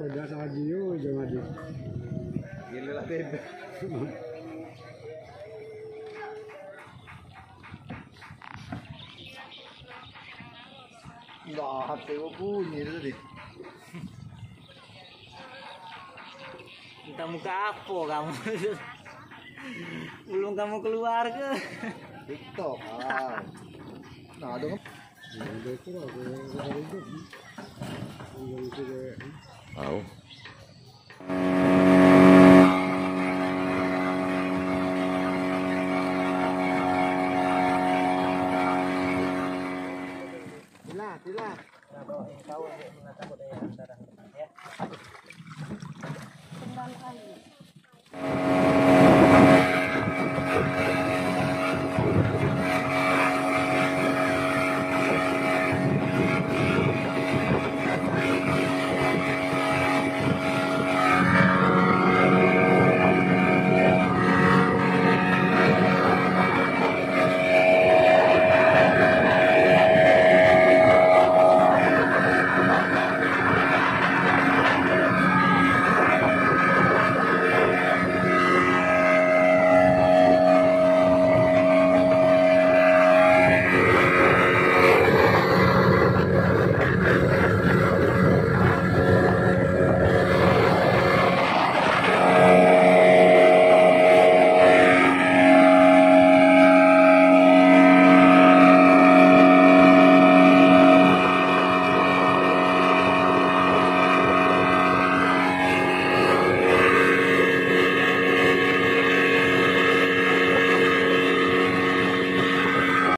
Udah sa radio jangan di. Gila lah bebe. Nggak hati gua bunyi tadi. Entah muka apa kamu. Belum kamu keluar ke? TikTok. Nah, dong. Udah itu lah, udah itu. Yang itu kayak. Tahu. Tila. Nah, bawa ini kau untuk mengatur daya darah ya.